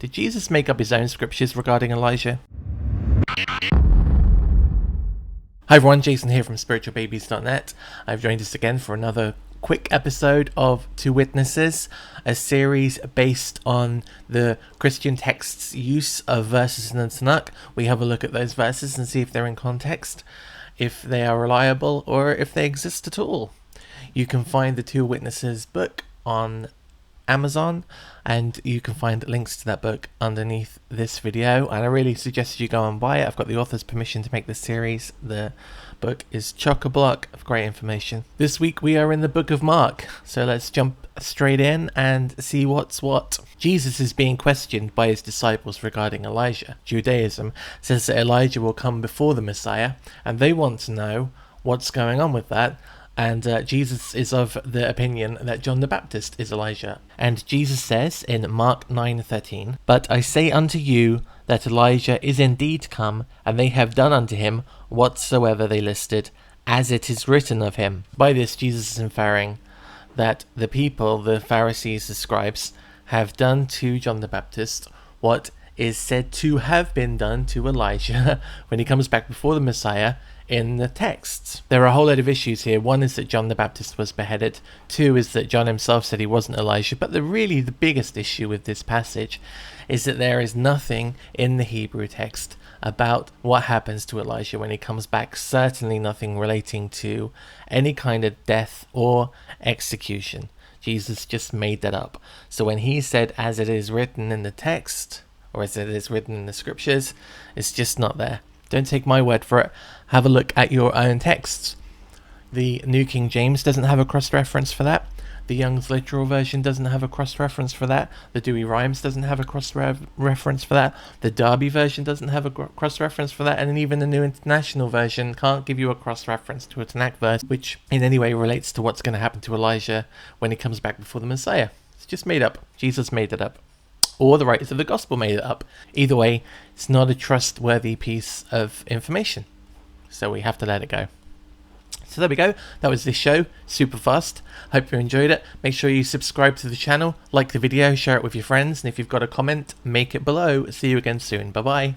Did Jesus make up his own scriptures regarding Elijah? Hi everyone, Jason here from Spiritualbabies.net. I've joined us again for another quick episode of Two Witnesses, a series based on the Christian text's use of verses in the Tanakh. We have a look at those verses and see if they're in context, if they are reliable, or if they exist at all. You can find the Two Witnesses book on Amazon, and you can find links to that book underneath this video, and I really suggest you go and buy it. I've got the author's permission to make this series. The book is chock-a-block of great information. This week we are in the book of Mark, so let's jump straight in and see what's what. Jesus is being questioned by his disciples regarding Elijah. Judaism says that Elijah will come before the Messiah, and they want to know what's going on with that. And Jesus is of the opinion that John the Baptist is Elijah. And Jesus says in Mark 9:13, "But I say unto you that Elijah is indeed come, and they have done unto him whatsoever they listed, as it is written of him." By this, Jesus is inferring that the people, the Pharisees, the scribes, have done to John the Baptist what is said to have been done to Elijah when he comes back before the Messiah in the texts. There are a whole lot of issues here. One is that John the Baptist was beheaded. Two is that John himself said he wasn't Elijah. But the biggest issue with this passage is that there is nothing in the Hebrew text about what happens to Elijah when he comes back. Certainly nothing relating to any kind of death or execution. Jesus just made that up. So when he said, "as it is written in the text," or as it is written in the scriptures, it's just not there. Don't take my word for it. Have a look at your own texts. The New King James doesn't have a cross-reference for that. The Young's Literal Version doesn't have a cross-reference for that. The Dewey Rhymes doesn't have a cross-reference for that. The Darby Version doesn't have a cross-reference for that. And then even the New International Version can't give you a cross-reference to a Tanakh verse which in any way relates to what's going to happen to Elijah when he comes back before the Messiah. It's just made up. Jesus made it up. Or the writers of the gospel made it up. Either way, it's not a trustworthy piece of information. So we have to let it go. So there we go. That was this show. Super fast. Hope you enjoyed it. Make sure you subscribe to the channel, like the video, share it with your friends, and if you've got a comment, make it below. See you again soon. Bye-bye.